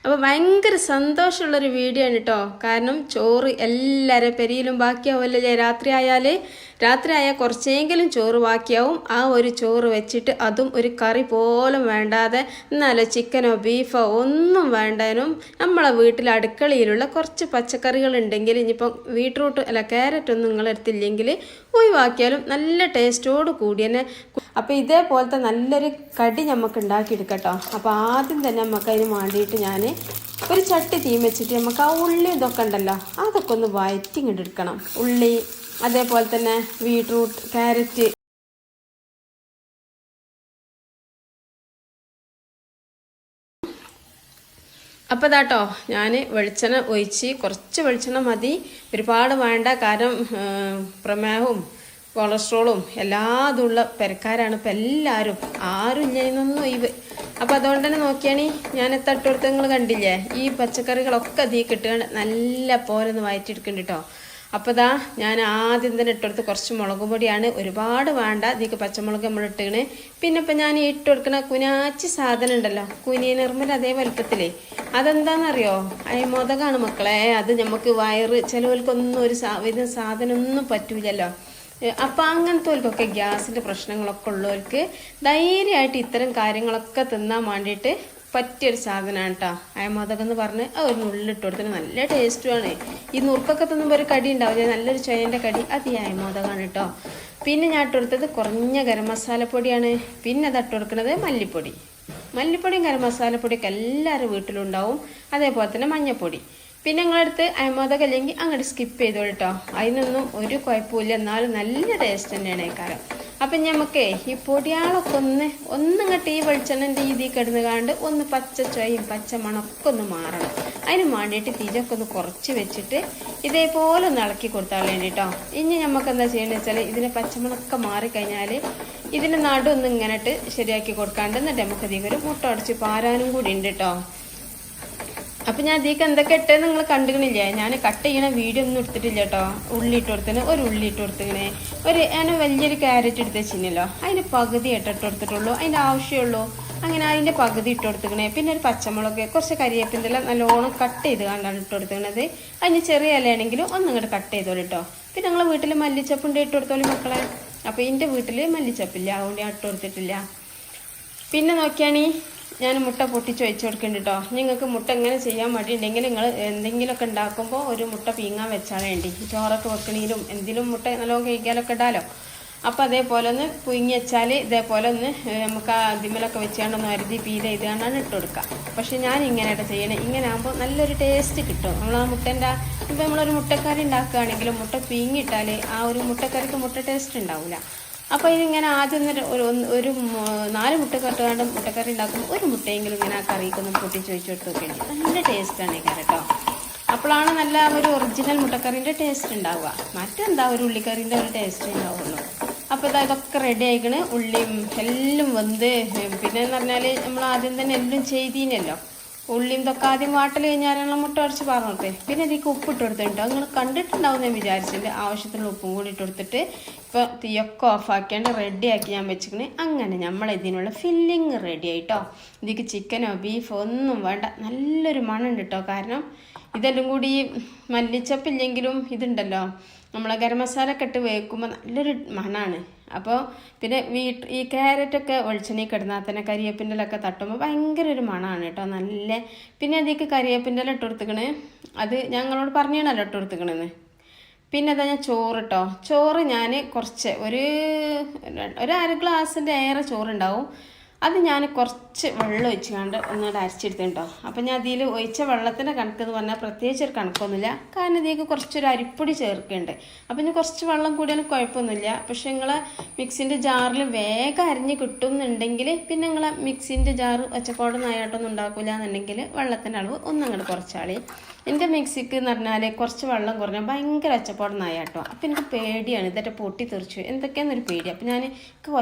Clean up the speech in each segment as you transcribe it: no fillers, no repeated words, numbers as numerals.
അപ്പോൾ ഭയങ്കര സന്തോഷമുള്ളൊരു വീഡിയോ ആണ് കേട്ടോ. കാരണം ചോറ് എല്ലാവരും പെരിയിലും ബാക്കിയാവുമല്ലേ. രാത്രിയായാൽ കുറച്ചെങ്കിലും ചോറ് ബാക്കിയാവും. ആ ഒരു ചോറ് വെച്ചിട്ട് അതും ഒരു കറി പോലും വേണ്ടാതെ, എന്നാലോ ചിക്കനോ ബീഫോ ഒന്നും വേണ്ടതിനും നമ്മളെ വീട്ടിൽ അടുക്കളയിലുള്ള കുറച്ച് പച്ചക്കറികൾ ഉണ്ടെങ്കിൽ, ഇനിയിപ്പം ബീട്രൂട്ട് അല്ല ക്യാരറ്റൊന്നും നിങ്ങളെടുത്തില്ലെങ്കിൽ ഒഴിവാക്കിയാലും നല്ല ടേസ്റ്റോട് കൂടി തന്നെ. അപ്പോൾ ഇതേപോലത്തെ നല്ലൊരു കടി നമുക്ക് ഉണ്ടാക്കിയെടുക്കട്ടോ. അപ്പോൾ ആദ്യം തന്നെ നമുക്ക് അതിന് വേണ്ടിയിട്ട് ഞാൻ ഒരു ചട്ടി തീ വെച്ചിട്ട് നമുക്ക് ആ ഉള്ളി ഇതൊക്കെ ഉണ്ടല്ലോ അതൊക്കെ ഒന്ന് വഴറ്റി ഇങ്ങോട്ട് എടുക്കണം. ഉള്ളി, അതേപോലെ തന്നെ ബീട്രൂട്ട്, ക്യാരറ്റ്. അപ്പോൾ ഇതാട്ടോ ഞാൻ വെളിച്ചെണ്ണ ഒഴിച്ച്, കുറച്ച് വെളിച്ചെണ്ണ മതി, ഒരുപാട് വേണ്ട. കാരണം പ്രമേഹവും കൊളസ്ട്രോളും എല്ലാതുള്ള പെരക്കാരാണ് ഇപ്പം എല്ലാവരും. ആരും ഇല്ല എന്നൊന്നും ഒഴിവ്. അപ്പോൾ അതുകൊണ്ട് തന്നെ നോക്കിയാണീ ഞാൻ തട്ടുകൊടുത്ത് നിങ്ങൾ കണ്ടില്ലേ, ഈ പച്ചക്കറികളൊക്കെ അതിൽ കിട്ടുകയാണ് നല്ല പോലെ ഒന്ന് വയറ്റിയെടുക്കുന്നുണ്ട് കേട്ടോ. അപ്പോൾ ഇതാ ഞാൻ ആദ്യം തന്നെ ഇട്ടെടുത്ത് കുറച്ച് മുളക് പൊടിയാണ്, ഒരുപാട് വേണ്ട. ഇതിക്ക് പച്ചമുളക് നമ്മൾ ഇട്ടിക്കണ്. പിന്നെ ഇപ്പം ഞാൻ ഇട്ട് കൊടുക്കുന്ന കുനാച്ചി സാധനം ഉണ്ടല്ലോ, കുനിയനിർമ്മൽ അതേ വലുപ്പത്തിലേ, അതെന്താണെന്നറിയോ? അയമോദകമാണ് മക്കളെ. അത് നമുക്ക് വയറ് ചിലവർക്കൊന്നും ഒരു സാധനമൊന്നും പറ്റൂലല്ലോ. അപ്പം അങ്ങനത്തെ ഗ്യാസിൻ്റെ പ്രശ്നങ്ങളൊക്കെ ഉള്ളവർക്ക് ധൈര്യമായിട്ട് ഇത്തരം കാര്യങ്ങളൊക്കെ തിന്നാൻ വേണ്ടിയിട്ട് പറ്റിയൊരു സാധനമാണ് കേട്ടോ അയമോദകം എന്ന് പറഞ്ഞ്. ഒരു നുള്ളിട്ട് കൊടുത്തിട്ട് നല്ല ടേസ്റ്റുമാണ്. ഈ നുറുക്കൊക്കെ തിന്നുമ്പോൾ ഒരു കടി ഉണ്ടാവില്ല, നല്ലൊരു ചൊയൻ്റെ കടി, അത് ഈ അയമോദകമാണ് കേട്ടോ. പിന്നെ ഞാൻ ഇട്ട് കൊടുത്തത് കുറഞ്ഞ ഗരം മസാലപ്പൊടിയാണ്. പിന്നെ അത് ഇട്ട് കൊടുക്കുന്നത് മല്ലിപ്പൊടിയും ഗരം മസാലപ്പൊടിയൊക്കെ എല്ലാവരും വീട്ടിലുണ്ടാവും. അതേപോലെ തന്നെ മഞ്ഞൾപ്പൊടി. പിന്നെ നിങ്ങളടുത്ത് അയമോദകം അല്ലെങ്കിൽ അങ്ങോട്ട് സ്കിപ്പ് ചെയ്തോളൂ കേട്ടോ. അതിനൊന്നും ഒരു കുഴപ്പമില്ല, എന്നാലും നല്ല ടേസ്റ്റ് തന്നെയാണ് ഈ കാരം. അപ്പം നമുക്കേ ഈ പൊടിയാളൊക്കെ ഒന്നിങ്ങോട്ട് ഈ വെളിച്ചെണ്ണൻ്റെ ഇതിൽ കിടന്ന് കാണ്ട് ഒന്ന് പച്ച ചൊയും പച്ച മണമൊക്കെ ഒന്ന് മാറണം. അതിന് വേണ്ടിയിട്ട് തീരൊക്കെ ഒന്ന് കുറച്ച് വെച്ചിട്ട് ഇതേപോലെ ഒന്ന് ഇളക്കി കൊടുത്താൽ വേണ്ടി കേട്ടോ. ഇനി നമുക്ക് എന്താ ചെയ്യണമെന്ന് വെച്ചാൽ ഇതിന് പച്ചമണമൊക്കെ മാറിക്കഴിഞ്ഞാൽ ഇതിന് നടുവൊന്നും ഇങ്ങനെയിട്ട് ശരിയാക്കി കൊടുക്കാണ്ട്, എന്നിട്ട് നമുക്ക് ഇതിൽ ഒരു മുട്ട അടച്ച് പാരാനും കൂടി ഉണ്ട് കേട്ടോ. അപ്പം ഞാൻ ഇതിലേക്ക് എന്തൊക്കെ ഇട്ടേന്ന് നിങ്ങൾ കണ്ടുകണില്ലേ. ഞാൻ കട്ട് ചെയ്യണ വീഡിയോ ഒന്നും എടുത്തിട്ടില്ല കേട്ടോ. ഉള്ളി ഇട്ട് കൊടുത്തിന്, ഒരു ഉള്ളി ഇട്ട് കൊടുത്തിങ്ങനെ, ഞാൻ വലിയൊരു ക്യാരറ്റ് എടുത്ത് വെച്ചിരുന്നല്ലോ, അതിൻ്റെ പകുതി ഇട്ട് കൊടുത്തിട്ടുള്ളൂ, അതിൻ്റെ ആവശ്യമുള്ളൂ. അങ്ങനെ അതിൻ്റെ പകുതി ഇട്ട് കൊടുത്തിക്കണേ. പിന്നെ ഒരു പച്ചമുളക്, കുറച്ച് കരിയേപ്പിൻ്റെ എല്ലാം നല്ലോണം കട്ട് ചെയ്ത് കണ്ടാണ് ഇട്ട് കൊടുത്തിക്കണത്. അതിന് ചെറിയ ഇലയാണെങ്കിലും ഒന്നിങ്ങോട്ട് കട്ട് ചെയ്തോളൂ കേട്ടോ. പിന്നെ നിങ്ങൾ വീട്ടിൽ മല്ലിച്ചപ്പുണ്ട് ഇട്ട് കൊടുത്തോളൂ മക്കളെ. അപ്പോൾ എൻ്റെ വീട്ടിൽ മല്ലിച്ചപ്പില്ല, അതുകൊണ്ട് ഞാൻ ഇട്ട് കൊടുത്തിട്ടില്ല. പിന്നെ നോക്കിയാണീ ഞാൻ മുട്ട പൊട്ടിച്ച് വെച്ച് കൊടുക്കുന്നുണ്ട് കേട്ടോ. നിങ്ങൾക്ക് മുട്ട എങ്ങനെ ചെയ്യാൻ മടിയുണ്ടെങ്കിൽ നിങ്ങൾ എന്തെങ്കിലുമൊക്കെ ഉണ്ടാക്കുമ്പോൾ ഒരു മുട്ട പീങ്ങാൻ വെച്ചാൽ വേണ്ടി, ചോറൊക്കെ വെക്കണീലും എന്തെങ്കിലും മുട്ട നല്ലോണം കഴിക്കാനൊക്കെ ഇടാലോ. അപ്പോൾ അതേപോലെ ഒന്ന് പുഴുങ്ങി വെച്ചാൽ ഇതേപോലെ ഒന്ന് നമുക്ക് ആ അതിമലൊക്കെ വെച്ചാണ്ടൊന്ന് അരുതി പീല ചെയ്താണ്ടാണ് ഇട്ട് കൊടുക്കുക. പക്ഷേ ഞാൻ ഇങ്ങനെയായിട്ട് ചെയ്യണേ. ഇങ്ങനെ ആകുമ്പോൾ നല്ലൊരു ടേസ്റ്റ് കിട്ടും. നമ്മൾ ആ മുട്ടേൻ്റെ ഇപ്പോൾ നമ്മളൊരു മുട്ടക്കറി ഉണ്ടാക്കുകയാണെങ്കിലും മുട്ട പീങ്ങിയിട്ടാൽ ആ ഒരു മുട്ടക്കറിക്ക് മുട്ട ടേസ്റ്റ് ഉണ്ടാവില്ല. അപ്പോൾ ഇതിങ്ങനെ ആദ്യം ഒരു 4 മുട്ട കട്ടുകൊണ്ട് മുട്ടക്കറി ഉണ്ടാക്കുമ്പോൾ ഒരു മുട്ടയെങ്കിലും ഇങ്ങനെ ആ കറിക്കൊന്ന് പൊട്ടിച്ച് വെച്ച് കൊടുത്തൊക്കെയുണ്ട്. നല്ല ടേസ്റ്റാണ് ഈ കറി കേട്ടോ. അപ്പോഴാണ് നല്ല ഒരു ഒറിജിനൽ മുട്ടക്കറീൻ്റെ ടേസ്റ്റ് ഉണ്ടാവുക. മറ്റെന്താ ഒരു ഉള്ളിക്കറീൻ്റെ ഒരു ടേസ്റ്റ് ഉണ്ടാവുള്ളൂ. അപ്പോൾ ഇതൊക്കെ റെഡി ആയിക്കണ്. ഉള്ളിയും എല്ലാം വെന്ത്, പിന്നെ എന്ന് പറഞ്ഞാൽ നമ്മൾ ആദ്യം തന്നെ എല്ലാം ചെയ്തീനല്ലോ. ഉള്ളിയും ഇതൊക്കെ ആദ്യം വാട്ടൽ കഴിഞ്ഞാലുള്ള മുട്ട അടിച്ച് പറഞ്ഞോട്ടെ. പിന്നെ ഇതിലേക്ക് ഉപ്പിട്ട് കൊടുത്തിട്ടുണ്ടോ, നിങ്ങൾ കണ്ടിട്ടുണ്ടാവും ഞാൻ വിചാരിച്ചിട്ട്. ആവശ്യത്തിനുള്ള ഉപ്പും കൂടി ഇട്ട് കൊടുത്തിട്ട് ഇപ്പോൾ തീയൊക്കെ ഓഫാക്കിയാണ്ട് റെഡിയാക്കി ഞാൻ വെച്ചിക്കണേ. അങ്ങനെ നമ്മൾ ഇതിനുള്ള ഫില്ലിങ് റെഡി ആയിട്ടോ. ഇതിലേക്ക് ചിക്കനോ ബീഫോ ഒന്നും വേണ്ട, നല്ലൊരു മണമുണ്ട് കേട്ടോ. കാരണം ഇതെല്ലാം കൂടി മല്ലിച്ചപ്പില്ലെങ്കിലും ഇതുണ്ടല്ലോ, നമ്മളെ ഗരം മസാല ഒക്കെ ഇട്ട് വേക്കുമ്പോൾ നല്ലൊരു മണമാണ്. അപ്പോൾ പിന്നെ ഈ ക്യാരറ്റൊക്കെ വെളിച്ചെണ്ണയിൽ കിടന്നാൽ തന്നെ കരിയേപ്പിൻ്റെ ഇലയൊക്കെ തട്ടുമ്പോൾ ഭയങ്കര ഒരു മണമാണ് കേട്ടോ, നല്ല. പിന്നെ അതിലേക്ക് കരിയേപ്പിൻ്റെ ഇല ഇട്ട് കൊടുത്തിക്കണേ. അത് ഞങ്ങളോട് പറഞ്ഞാണല്ലോ ഇട്ട് കൊടുത്തിക്കണെന്ന്. പിന്നെ അതാ ഞാൻ ചോറ് ഞാൻ കുറച്ച് ഒരു 1/2 ഗ്ലാസിൻ്റെ ഏറെ ചോറുണ്ടാവും. അത് ഞാൻ കുറച്ച് വെള്ളം ഒഴിച്ചുകൊണ്ട് ഒന്നുകൂടെ അരച്ചെടുത്തിട്ടുണ്ടോ. അപ്പം ഞാൻ അതിൽ ഒഴിച്ച വെള്ളത്തിൻ്റെ കണക്കെന്ന് പറഞ്ഞാൽ പ്രത്യേകിച്ച് ഒരു കണക്കൊന്നുമില്ല. കാരണം ഇതിലേക്ക് കുറച്ചൊരു അരിപ്പൊടി ചേർക്കുന്നുണ്ട്. അപ്പം ഞാൻ കുറച്ച് വെള്ളം കൂടിയാലും കുഴപ്പമൊന്നുമില്ല. പക്ഷെ നിങ്ങളെ മിക്സിൻ്റെ ജാറിൽ വേഗം അരിഞ്ഞ് കിട്ടുമെന്നുണ്ടെങ്കിൽ പിന്നെ നിങ്ങളെ മിക്സിൻ്റെ ജാറ് ഒച്ചപ്പാടൊന്നായിട്ടൊന്നും ഉണ്ടാക്കില്ല എന്നുണ്ടെങ്കിൽ വെള്ളത്തിൻ്റെ അളവ് ഒന്നങ്ങോട്ട് കുറച്ചാളി. എൻ്റെ മിക്സിക്ക് എന്ന് പറഞ്ഞാൽ കുറച്ച് വെള്ളം കുറഞ്ഞാൽ ഭയങ്കര ഒച്ചപ്പാടൊന്നായി കേട്ടോ. അപ്പം എനിക്ക് പേടിയാണ്, ഇതൊക്കെ പൊട്ടി തെറിച്ചു എന്തൊക്കെയാണെന്നൊരു പേടി. അപ്പം ഞാൻ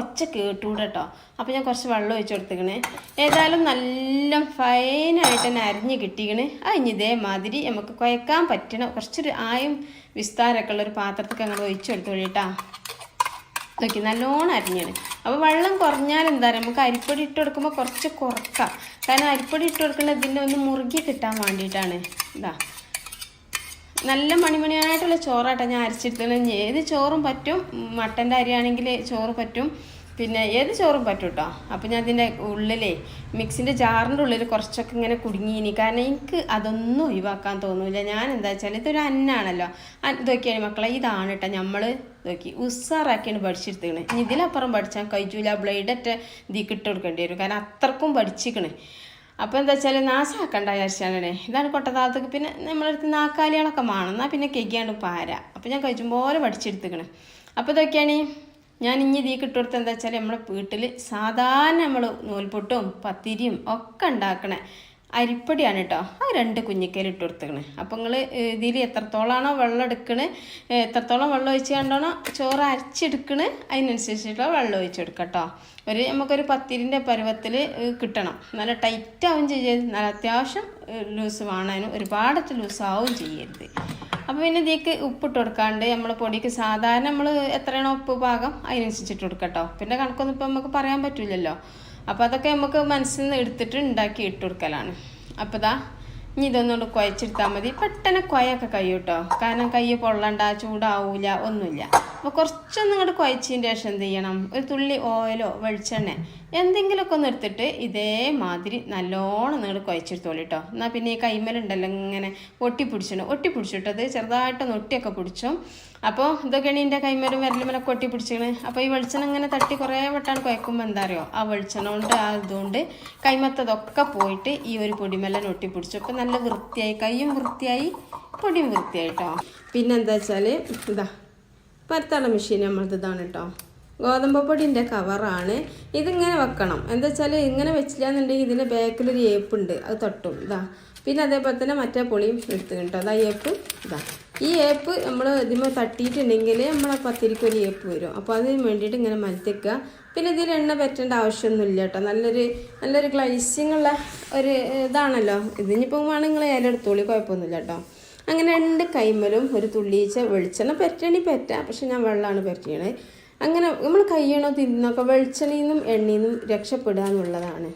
ഒച്ച കേട്ടുകൂടെ കേട്ടോ. അപ്പോൾ ഞാൻ കുറച്ച് വെള്ളം ഒഴിച്ച് കൊടുത്തിക്കണേ. ഏതായാലും നല്ല ഫൈനായിട്ട് തന്നെ അരിഞ്ഞ് കിട്ടിക്കണേ. അതിന് ഇതേമാതിരി നമുക്ക് കുഴക്കാൻ പറ്റണം കുറച്ചൊരു ആയും വിസ്താരമൊക്കെ ഉള്ളൊരു പാത്രത്തേക്ക് അങ്ങോട്ട് ഒഴിച്ച് കൊടുത്തോളൂ കേട്ടോ. നോക്കി നല്ലോണം അരിഞ്ഞാണ്. അപ്പോൾ വെള്ളം കുറഞ്ഞാൽ എന്താ പറയുക, നമുക്ക് അരിപ്പൊടി ഇട്ട് കൊടുക്കുമ്പോൾ കുറച്ച് കുറക്കാം. കാരണം അരിപ്പൊടി ഇട്ട് കൊടുക്കുന്നത് ഇതിൻ്റെ ഒന്ന് മുറുകി കിട്ടാൻ വേണ്ടിയിട്ടാണ്. ഇതാ നല്ല മണിമണിയായിട്ടുള്ള ചോറാട്ടോ ഞാൻ അരച്ചിട്ടുള്ളത്. ഏത് ചോറും പറ്റും, മട്ടൻ്റെ അരിയാണെങ്കിൽ ചോറ് പറ്റും, പിന്നെ ഏത് ചോറും പറ്റും കേട്ടോ. അപ്പോൾ ഞാൻ ഇതിൻ്റെ ഉള്ളിലേ മിക്സിൻ്റെ ജാറിൻ്റെ ഉള്ളിൽ കുറച്ചൊക്കെ ഇങ്ങനെ കുടുങ്ങിയിനി. കാരണം എനിക്ക് അതൊന്നും ഒഴിവാക്കാൻ തോന്നില്ല. ഞാൻ എന്താ വെച്ചാൽ ഇതൊരു അന്നാണല്ലോ. ഇതൊക്കെയാണ് മക്കളെ, ഇതാണ് കേട്ടോ നമ്മൾ നോക്കി ഉസാറാക്കിയാണ് പഠിച്ചെടുത്തിക്കണേ. ഇനി ഇതിലപ്പുറം പഠിച്ചാൽ കഴിച്ചില്ല, ബ്ലേഡൊക്കെ ഇതിക്ക് ഇട്ട് കൊടുക്കേണ്ടി വരും. കാരണം അത്രക്കും പഠിച്ചിക്കണേ. അപ്പോൾ എന്താ വെച്ചാൽ നാശാക്കണ്ട വിചാരിച്ചാലേ. ഇതാണ് കൊട്ടത്താളത്തേക്ക്. പിന്നെ നമ്മളടുത്ത് നാക്കാലികളൊക്കെ വേണം, എന്നാൽ പിന്നെ കെക്കിയാണ്ട് പാര. അപ്പോൾ ഞാൻ കഴിച്ചുപോലെ പഠിച്ചെടുത്തിക്കണേ. അപ്പോൾ ഇതൊക്കെയാണ് ഞാൻ ഇനി ഇതിലേക്ക് ഇട്ട് കൊടുത്തത്. എന്താ വെച്ചാൽ നമ്മുടെ വീട്ടിൽ സാധാരണ നമ്മൾ നൂൽപുട്ടും പത്തിരിയും ഒക്കെ ഉണ്ടാക്കണേ അരിപ്പൊടിയാണ് കേട്ടോ. ആ 2 കുഞ്ഞിക്കയിൽ ഇട്ട് കൊടുത്തേക്കണേ. അപ്പോൾ നിങ്ങൾ ഇതിൽ എത്രത്തോളമാണോ വെള്ളം എടുക്കണേ, എത്രത്തോളം വെള്ളം ഒഴിച്ച് കണ്ടോണോ ചോറ് അരച്ചെടുക്കണേ, അതിനനുസരിച്ചിട്ടുള്ള വെള്ളം ഒഴിച്ചെടുക്കാം കേട്ടോ. നമുക്കൊരു പത്തിരിൻ്റെ പരുവത്തിൽ കിട്ടണം. നല്ല ടൈറ്റ് ആവും ചെയ്യരുത്, നല്ല അത്യാവശ്യം ലൂസ് വേണേനും ഒരുപാടത്ത് ലൂസാവും ചെയ്യരുത്. അപ്പോൾ പിന്നെ ഇതിലേക്ക് ഉപ്പിട്ട് കൊടുക്കാണ്ട് നമ്മൾ പൊടിക്ക് സാധാരണ നമ്മൾ എത്രയാണോ ഉപ്പ് പാകം അതിനനുസരിച്ചിട്ട് കൊടുക്കാം കേട്ടോ. പിന്നെ കണക്കൊന്നും ഇപ്പോൾ നമുക്ക് പറയാൻ പറ്റില്ലല്ലോ. അപ്പോൾ അതൊക്കെ നമുക്ക് മനസ്സിൽ നിന്ന് എടുത്തിട്ട് ഉണ്ടാക്കി ഇട്ട് കൊടുക്കലാണ്. അപ്പോൾ ഇതാ ഇനി ഇതൊന്നുകൊണ്ട് കുഴച്ചെടുത്താൽ മതി. പെട്ടെന്ന് കുഴയൊക്കെ കഴിയും കേട്ടോ. കാരണം കൈ പൊള്ളണ്ട, ചൂടാവൂല, ഒന്നുമില്ല. അപ്പോൾ കുറച്ചൊന്നും ഇങ്ങോട്ട് കുഴച്ചതിൻ്റെ ശേഷം എന്ത് ചെയ്യണം, ഒരു തുള്ളി ഓയിലോ വെളിച്ചെണ്ണ എന്തെങ്കിലുമൊക്കെ ഒന്ന് എടുത്തിട്ട് ഇതേമാതിരി നല്ലോണം നിങ്ങോട്ട് കുഴച്ചെടുത്തോളൂ കേട്ടോ. എന്നാൽ പിന്നെ ഈ കൈമലുണ്ടല്ലോ ഇങ്ങനെ ഒട്ടിപ്പിടിച്ചിട്ടത് ചെറുതായിട്ടൊന്ന് ഒട്ടിയൊക്കെ പിടിച്ചോ. അപ്പോൾ ഇതൊക്കെയാണ് എൻ്റെ കൈമലും വിരലുമലൊക്കെ ഒട്ടിപ്പിടിച്ചിക്കണ്. അപ്പോൾ ഈ വെളിച്ചെണ്ണ ഇങ്ങനെ തട്ടി കുറേ വട്ടാണ് കുഴക്കുമ്പോൾ എന്താ അറിയോ, ആ വെളിച്ചെണ്ണ കൊണ്ട് അതുകൊണ്ട് കൈമത്തതൊക്കെ പോയിട്ട് ഈ ഒരു പൊടിമെല്ലാം ഒട്ടിപ്പിടിച്ചു. അപ്പോൾ നല്ല വൃത്തിയായി, കൈയും വൃത്തിയായി പൊടിയും വൃത്തിയായി കേട്ടോ. പിന്നെന്താ വെച്ചാൽ ഇതാ പരത്താള മെഷീൻ നമ്മളത് ഇതാണ് കേട്ടോ. ഗോതമ്പ് പൊടിൻ്റെ കവറാണ്. ഇതിങ്ങനെ വെക്കണം. എന്താ വെച്ചാൽ ഇങ്ങനെ വെച്ചില്ല എന്നുണ്ടെങ്കിൽ ഇതിൻ്റെ ബാക്കിലൊരു ഏപ്പുണ്ട്, അത് തട്ടും. ഇതാ പിന്നെ അതേപോലെ തന്നെ മറ്റേ പൊളിയും എടുത്ത് കേട്ടോ. അതാ ഏപ്പ്. ഇതാ ഈ ഏപ്പ് നമ്മൾ ഇതിന്മേൽ തട്ടിയിട്ടുണ്ടെങ്കിൽ നമ്മളെ പത്തിരിക്ക് ഒരു ഏപ്പ് വരും. അപ്പോൾ അതിന് വേണ്ടിയിട്ട് ഇങ്ങനെ മലത്തിക്കുക. പിന്നെ ഇതിൽ എണ്ണ പറ്റേണ്ട ആവശ്യമൊന്നുമില്ല കേട്ടോ. നല്ലൊരു ഗ്ലൈസിങ് ഉള്ള ഒരു ഇതാണല്ലോ. ഇതിനിപ്പോൾ വേണമെങ്കിൽ നിങ്ങൾ ഇലെടുത്തോളി, കുഴപ്പമൊന്നുമില്ല കേട്ടോ. അങ്ങനെ 2 കൈമലും ഒരു തുള്ളീച്ച വെളിച്ചെണ്ണ പറ്റണമെങ്കിൽ പറ്റാം, പക്ഷെ ഞാൻ വെള്ളമാണ് പറ്റിയത്. അങ്ങനെ നമ്മൾ കയ്യണോ തിന്നൊക്കെ വെളിച്ചെണ്ണയിൽ നിന്നും എണ്ണയിൽ നിന്നും രക്ഷപ്പെടുക എന്നുള്ളതാണ്.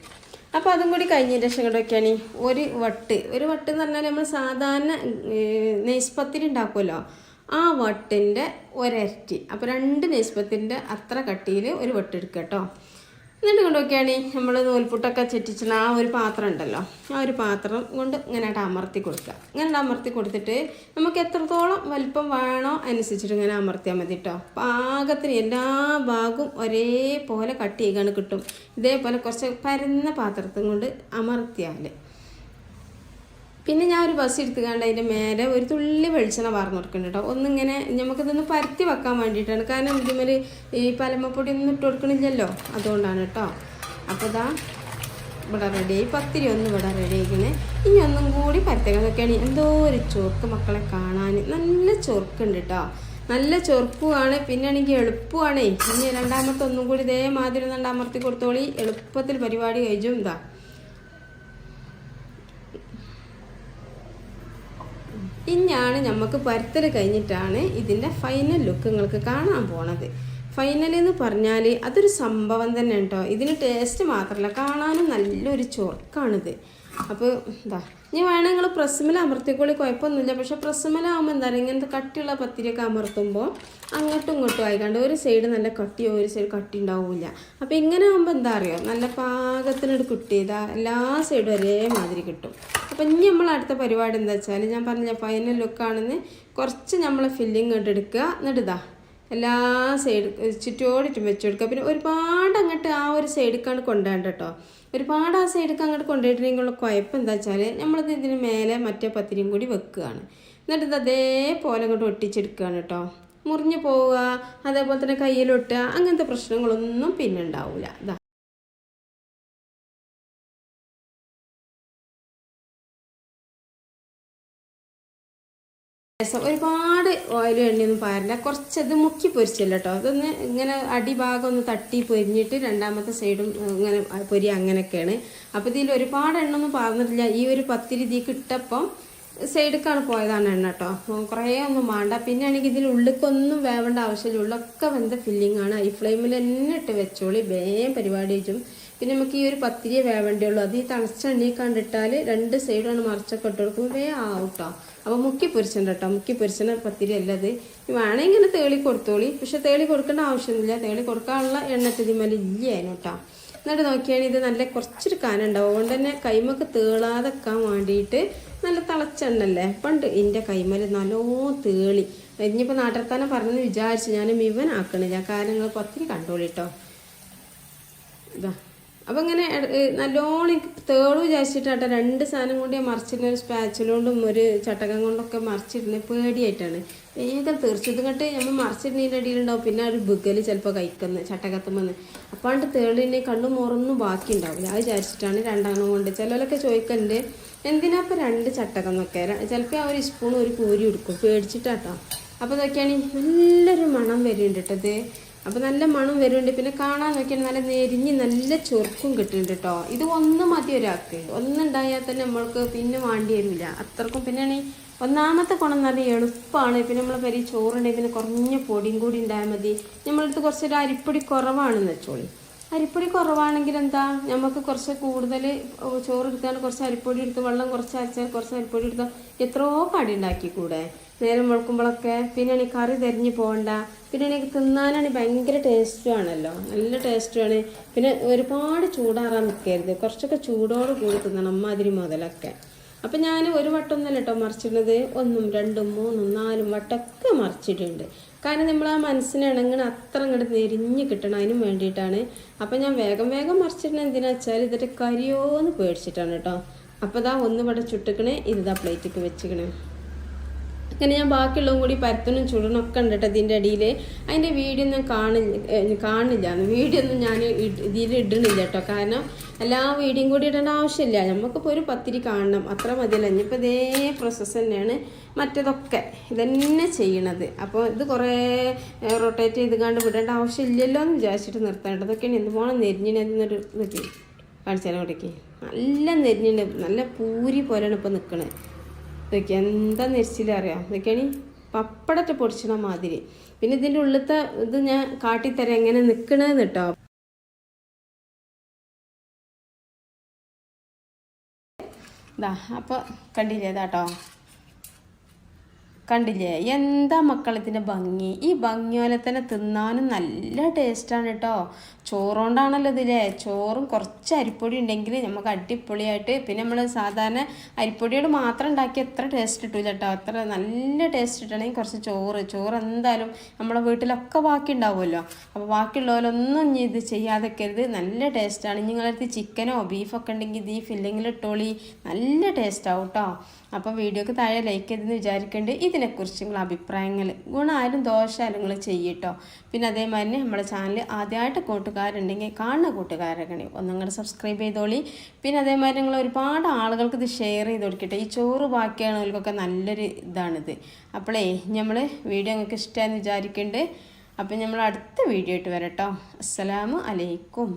അപ്പോൾ അതും കൂടി കഴിഞ്ഞതിൻ്റെ ശേഷം കൂടെയൊക്കെയാണ് ഒരു വട്ട് എന്ന് പറഞ്ഞാൽ നമ്മൾ സാധാരണ നെയ്സ്പത്തിരി ഉണ്ടാക്കുമല്ലോ, ആ വട്ടിൻ്റെ ഒരരട്ടി. അപ്പോൾ 2 നെയ്സ്പത്തിൻ്റെ അത്ര കട്ടിയിൽ ഒരു വട്ട് എടുക്കുക കേട്ടോ. എന്നിട്ട് കൊണ്ടൊക്കെയാണ് നമ്മൾ നൂൽപുട്ടൊക്കെ ചെറ്റിച്ചിട്ട് ആ ഒരു പാത്രം ഉണ്ടല്ലോ, ആ ഒരു പാത്രം കൊണ്ട് ഇങ്ങനെ അമർത്തി കൊടുക്കുക. ഇങ്ങനെ അമർത്തി കൊടുത്തിട്ട് നമുക്ക് എത്രത്തോളം വലിപ്പം വേണോ അനുസരിച്ചിട്ട് ഇങ്ങനെ അമർത്തിയാൽ മതി കേട്ടോ. പാകത്തിന് എല്ലാ ഭാഗവും ഒരേപോലെ കട്ട് ചെയ്യാൻ കിട്ടും. ഇതേപോലെ കുറച്ച് പരന്ന പാത്രത്തും കൊണ്ട് അമർത്തിയാൽ. പിന്നെ ഞാൻ ഒരു ബസ് എടുത്തുകൊണ്ട് അതിൻ്റെ മേലെ ഒരു തുള്ളി വെളിച്ചെണ്ണ വാർന്നു കൊടുക്കുന്നുണ്ട് കേട്ടോ. ഒന്നിങ്ങനെ നമുക്കിതൊന്ന് പരത്തി വെക്കാൻ വേണ്ടിയിട്ടാണ്. കാരണം ഇതിന്മേൽ ഈ പലമപ്പൊടി ഒന്നും ഇട്ട് കൊടുക്കണില്ലല്ലോ, അതുകൊണ്ടാണ് കേട്ടോ. അപ്പോൾ ഇതാ ഇവിടെ റെഡിയായി, പത്തിരി ഒന്നും ഇവിടെ റെഡി ആയിക്കണേ. ഇനി ഒന്നും കൂടി പരത്തേക്കാനൊക്കെയാണ്. എന്തോ ഒരു ചൊറുക്ക് മക്കളെ കാണാൻ, നല്ല ചൊറുക്കുണ്ട് കേട്ടോ. നല്ല ചൊറുക്കുമാണ്. പിന്നെ ആണെങ്കിൽ എളുപ്പമാണേ. ഇനി രണ്ടാമത്തെ ഒന്നും കൂടി ഇതേമാതിരി അമർത്തി കൊടുത്തോളി, എളുപ്പത്തിൽ പരിപാടി കഴിച്ചും. ഇതാ ഇനിയാണ് നമുക്ക് പരത്തൽ കഴിഞ്ഞിട്ടാണ് ഇതിൻ്റെ ഫൈനൽ ലുക്ക് നിങ്ങൾക്ക് കാണാൻ പോണത്. ഫൈനൽ എന്ന് പറഞ്ഞാൽ അതൊരു സംഭവം തന്നെ കേട്ടോ. ഇതിന് ടേസ്റ്റ് മാത്രമല്ല, കാണാനും നല്ലൊരു ചൊറുക്കാണിത്. അപ്പോൾ എന്താ ഇനി വേണമെങ്കിൽ നിങ്ങൾ പ്രസ്സുമേൽ അമർത്തിക്കോളി, കുഴപ്പമൊന്നുമില്ല. പക്ഷേ പ്രസ്സുമേലാകുമ്പോൾ എന്താ പറയുക, ഇങ്ങനത്തെ കട്ടിയുള്ള പത്തിരിയൊക്കെ അമർത്തുമ്പോൾ അങ്ങോട്ടും ഇങ്ങോട്ടും ആയിക്കാണ്ട് ഒരു സൈഡ് നല്ല കട്ടിയോ ഒരു സൈഡ് കട്ടി ഉണ്ടാവില്ല. അപ്പോൾ ഇങ്ങനെ ആകുമ്പോൾ എന്താ അറിയോ, നല്ല പാകത്തിനോട് കിട്ടിയതാ എല്ലാ സൈഡും ഒരേമാതിരി കിട്ടും. അപ്പോൾ ഇനി നമ്മൾ അടുത്ത പരിപാടി എന്താ വെച്ചാൽ, ഞാൻ പറഞ്ഞ ഫൈനൽ ലുക്കാണെന്ന് കുറച്ച് നമ്മൾ ഫില്ലിങ് ഇട്ട് എടുക്കുക. എന്നിട്ട് ഇതാ എല്ലാ സൈഡ് ചുറ്റോടിട്ടും വെച്ച് കൊടുക്കുക. പിന്നെ ഒരുപാട് അങ്ങോട്ട് ആ ഒരു സൈഡിലേക്കാണ് കൊണ്ടുപോകേണ്ട കേട്ടോ. ഒരുപാട് ആ സൈഡിലേക്ക് അങ്ങോട്ട് കൊണ്ടുപോയിട്ടുണ്ടെങ്കിലുള്ള കുഴപ്പം എന്താ വെച്ചാൽ, നമ്മളിത് ഇതിന് മേലെ മറ്റേ പത്തിരിയും കൂടി വെക്കുകയാണ്. എന്നിട്ട് ഇത് അതേപോലെ അങ്ങോട്ട് ഒട്ടിച്ചെടുക്കുകയാണ് കേട്ടോ. മുറിഞ്ഞു പോവുക, അതേപോലെ തന്നെ കയ്യിലൊട്ടുക, അങ്ങനത്തെ പ്രശ്നങ്ങളൊന്നും പിന്നെ ഉണ്ടാവില്ല. ഇതാ ഒരുപാട് ഓയിലും എണ്ണയൊന്നും പാരില്ല, കുറച്ചത് മുക്കി പൊരിച്ചില്ല കേട്ടോ. അതൊന്ന് ഇങ്ങനെ അടിഭാഗം ഒന്ന് തട്ടി പൊരിഞ്ഞിട്ട് രണ്ടാമത്തെ സൈഡും ഇങ്ങനെ പൊരി അങ്ങനെയൊക്കെയാണ്. അപ്പോൾ ഇതിൽ ഒരുപാട് എണ്ണ ഒന്നും പാർന്നിട്ടില്ല. ഈ ഒരു പത്തിരി ഇതിലേക്ക് ഇട്ടപ്പം സൈഡിലേക്കാണ് പോയതാണ് എണ്ണ കേട്ടോ. കുറേ ഒന്നും വേണ്ട. പിന്നെ ആണെങ്കിൽ ഇതിൽ ഉള്ളിലേക്കൊന്നും വേവേണ്ട ആവശ്യമില്ല. ഉള്ളൊക്കെ വെന്ത ഫില്ലിംഗ് ആണ്. ഹൈ ഫ്ലെയിമിൽ തന്നെ ഇട്ട് വെച്ചോളി, വേഗം പരിപാടി വെച്ചും. പിന്നെ നമുക്ക് ഈ ഒരു പത്തിരിയെ വേവേണ്ടയുള്ളൂ. അത് ഈ തണുത്ത എണ്ണയിൽ കണ്ടിട്ടാൽ 2 സൈഡാണ് മറിച്ചൊക്കെ ഇട്ട് കൊടുക്കുമ്പോൾ വേഗം ആവും കേട്ടോ. അപ്പോൾ മുക്കി പൊരിച്ചണ്ട കേട്ടോ. മുക്കി പൊരിച്ചണ പത്തിരി അല്ലത്. വേണമെങ്കിൽ ഇങ്ങനെ തേളി കൊടുത്തോളി, പക്ഷെ തേളി കൊടുക്കേണ്ട ആവശ്യമൊന്നുമില്ല. തേളി കൊടുക്കാനുള്ള എണ്ണത്തിതിമേൽ ഇല്ലായിരുന്നു കേട്ടോ. എന്നിട്ട് നോക്കിയാണെങ്കിൽ ഇത് നല്ല കുറച്ചൊരു കാനുണ്ടാവും. അതുകൊണ്ട് തന്നെ കൈമൊക്കെ തേളാതെ വെക്കാൻ വേണ്ടിയിട്ട് നല്ല തിളച്ചെണ്ണല്ലേ. പണ്ട് എൻ്റെ കൈമേൽ നല്ലോ തേളി. ഇനിയിപ്പോൾ നാട്ടിൽ പറഞ്ഞെന്ന് വിചാരിച്ചു. ഞാൻ മിവനാക്കണില്ല, കാരണം നിങ്ങൾ പത്തിരി കണ്ടോളി കേട്ടോ. ഇതാ അപ്പം ഇങ്ങനെ നല്ലോണം തേള് വിചാരിച്ചിട്ടാട്ടോ 2 സാധനം കൊണ്ട് ഞാൻ മറിച്ചിരുന്ന, ഒരു സ്പാച്ചിലോണ്ടും ഒരു ചട്ടകം കൊണ്ടൊക്കെ മറിച്ചിരുന്നത് പേടിയായിട്ടാണ്. വേഗം തീർച്ചയായിട്ടും ഇങ്ങോട്ട് നമ്മൾ മറിച്ചിരുന്നതിൻ്റെ അടിയിലുണ്ടാവും പിന്നെ ഒരു ബുഗൽ ചിലപ്പോൾ കഴിക്കുന്നത് ചട്ടകത്തുമെന്ന്. അപ്പാണ്ട് തേളിനെ കണ്ണു മുറൊന്നും ബാക്കി ഉണ്ടാവില്ല. അത് വിചാരിച്ചിട്ടാണ് 2 കൊണ്ട്. ചിലരൊക്കെ ചോദിക്കലുണ്ട് എന്തിനാ ഇപ്പം 2 ചട്ടകം എന്നൊക്കെ. ചിലപ്പോൾ ആ ഒരു സ്പൂൺ ഒരു പൂരി എടുക്കും പേടിച്ചിട്ടാട്ടോ. അപ്പോൾ ഇതൊക്കെയാണ് നല്ലൊരു മണം വരുന്നുണ്ട് കേട്ടത്. അപ്പോൾ നല്ല മണം വരുന്നുണ്ട്. പിന്നെ കാണാൻ നോക്കിയാൽ നല്ല നെരിഞ്ഞ് നല്ല ചൊറുക്കും കിട്ടുന്നുണ്ട് കേട്ടോ. ഇത് ഒന്ന് മതി ഒരാൾക്ക്. ഒന്നുണ്ടായാൽ തന്നെ നമ്മൾക്ക് പിന്നെ വേണ്ടി വരില്ല അത്രക്കും. പിന്നെയാണ് ഒന്നാമത്തെ ഗുണം എന്ന് പറഞ്ഞാൽ എളുപ്പമാണ്. പിന്നെ നമ്മളെ പെരി ചോറുണ്ടെങ്കിൽ പിന്നെ കുറഞ്ഞ പൊടിയും കൂടി ഉണ്ടായാൽ മതി. നമ്മളടുത്ത് കുറച്ചൊരു അരിപ്പൊടി കുറവാണെന്ന് വെച്ചോളി. അരിപ്പൊടി കുറവാണെങ്കിൽ എന്താ, നമുക്ക് കുറച്ച് കൂടുതൽ ചോറ് എടുക്കാൻ കുറച്ച് അരിപ്പൊടി എടുത്ത് വെള്ളം കുറച്ച് അരച്ചാൽ കുറച്ച് അരിപ്പൊടി എടുത്താൽ എത്രയോ കടി ഉണ്ടാക്കി കൂടെ നേരം വെളുക്കുമ്പോഴൊക്കെ. പിന്നെ കറി തെരഞ്ഞു പോകണ്ട. പിന്നെ എനിക്ക് തിന്നാനാണ് ഭയങ്കര ടേസ്റ്റുമാണല്ലോ, നല്ല ടേസ്റ്റുമാണ്. പിന്നെ ഒരുപാട് ചൂടാറാൻ നിൽക്കരുത്, കുറച്ചൊക്കെ ചൂടോട് കൂടി തിന്നണം അമ്മാതിരി മുതലൊക്കെ. അപ്പം ഞാൻ ഒരു വട്ടമൊന്നുമല്ല കേട്ടോ മറിച്ചിടുന്നത്, 1, 2, 3, 4 വട്ടമൊക്കെ മറിച്ചിട്ടുണ്ട്. കാരണം നമ്മൾ ആ മനസ്സിനിണങ്ങണ അത്ര അങ്ങോട്ട് നെരിഞ്ഞ് കിട്ടണം, അതിനും വേണ്ടിയിട്ടാണ്. അപ്പം ഞാൻ വേഗം മറിച്ചിടണം. എന്തിനാ വെച്ചാൽ ഇതിൻ്റെ കരിയോന്ന് പേടിച്ചിട്ടാണ് കേട്ടോ. അപ്പോൾ ഇതാ ഒന്ന് ഇവിടെ ചുട്ടിക്കണേ, ഇതാ പ്ലേറ്റിക്ക് വെച്ചിക്കണേ. അങ്ങനെ ഞാൻ ബാക്കിയുള്ളതും കൂടി പരത്തനും ചുടനും ഒക്കെ ഉണ്ട് കേട്ടോ ഇതിൻ്റെ അടിയിൽ. അതിൻ്റെ വീഡിയോ ഒന്നും കാണില്ല. വീഡിയോ ഒന്നും ഞാൻ ഇതിൽ ഇടണില്ല കേട്ടോ. കാരണം എല്ലാ വീഡിയോയും കൂടി ഇടേണ്ട ആവശ്യമില്ല. നമുക്കിപ്പോൾ ഒരു പത്തിരി കാണണം, അത്ര മതിയല്ല. ഇനിയിപ്പോൾ ഇതേ പ്രോസസ്സ് തന്നെയാണ് മറ്റേതൊക്കെ ഇതന്നെ ചെയ്യണത്. അപ്പോൾ ഇത് കുറേ റൊട്ടേറ്റ് ചെയ്ത് കണ്ട് വിടേണ്ട ആവശ്യമില്ലല്ലോ എന്ന് വിചാരിച്ചിട്ട് നിർത്തേണ്ടത്. ഇതൊക്കെയാണ് എന്തുപോലെ നെരിഞ്ഞിനൊരു ഇതൊക്കെ കാണിച്ചാലും ഇവിടേക്ക് നല്ല നെരിഞ്ഞിട്ട് നല്ല പൂരി പോലെയാണ് ഇപ്പോൾ നിൽക്കണത്. ഇതൊക്കെ എന്താ നെരിച്ചിലറിയാം. ഇതൊക്കെയാണ് പപ്പടത്തെ പൊടിച്ചണ മാതിരി. പിന്നെ ഇതിൻ്റെ ഉള്ളിലത്തെ ഇത് ഞാൻ കാട്ടിത്തരാം എങ്ങനെ നിൽക്കണമെന്ന് കേട്ടോ. ഇതാ അപ്പോൾ കണ്ടില്ലേ ഇതാട്ടോ, കണ്ടില്ലേ എന്താ മക്കളത്തിൻ്റെ ഭംഗി. ഈ ഭംഗി പോലെ തന്നെ തിന്നാനും നല്ല ടേസ്റ്റാണ് കേട്ടോ. ചോറുകൊണ്ടാണല്ലോ ഇതില്ലേ. ചോറും കുറച്ച് അരിപ്പൊടി ഉണ്ടെങ്കിൽ നമുക്ക് അടിപൊളിയായിട്ട്. പിന്നെ നമ്മൾ സാധാരണ അരിപ്പൊടിയോട് മാത്രം ഉണ്ടാക്കി എത്ര ടേസ്റ്റ് കിട്ടില്ല കേട്ടോ. അത്ര നല്ല ടേസ്റ്റ് കിട്ടണമെങ്കിൽ കുറച്ച് ചോറ് എന്തായാലും നമ്മളെ വീട്ടിലൊക്കെ ബാക്കി ഉണ്ടാവുമല്ലോ. അപ്പോൾ ബാക്കിയുള്ളവരൊന്നും ഇനി ഇത് ചെയ്യാതെക്കരുത്, നല്ല ടേസ്റ്റാണ്. നിങ്ങളടുത്ത് ചിക്കനോ ബീഫൊക്കെ ഉണ്ടെങ്കിൽ ഈ ഫില്ലിങ്ങിൽ ഇട്ടോളി, നല്ല ടേസ്റ്റാവും കേട്ടോ. അപ്പോൾ വീഡിയോക്ക് താഴെ ലൈക്ക് ചെയ്തെന്ന് വിചാരിക്കേണ്ടത്. ഇതിനെക്കുറിച്ച് നിങ്ങൾ അഭിപ്രായങ്ങൾ ഗുണമായാലും ദോഷമായാലും നിങ്ങൾ ചെയ്യട്ടോ. പിന്നെ അതേമാതിരി നമ്മുടെ ചാനൽ ആദ്യമായിട്ട് കൂട്ടുകാരുണ്ടെങ്കിൽ കാണുന്ന കൂട്ടുകാരൊക്കെ ഒന്നങ്ങോട്ട് സബ്സ്ക്രൈബ് ചെയ്തോളി. പിന്നെ അതേമാതിരി നിങ്ങൾ ഒരുപാട് ആളുകൾക്ക് ഇത് ഷെയർ ചെയ്ത് കൊടുക്കട്ടെ. ഈ ചോറ് ബാക്കിയാണവർക്കൊക്കെ നല്ലൊരു ഇതാണിത്. അപ്പോളേ നമ്മൾ വീഡിയോ നിങ്ങൾക്ക് ഇഷ്ടമായെന്ന് വിചാരിക്കുന്നുണ്ട്. അപ്പം നമ്മൾ അടുത്ത വീഡിയോ ആയിട്ട് വരാം കേട്ടോ. അസ്സലാമു അലൈക്കും.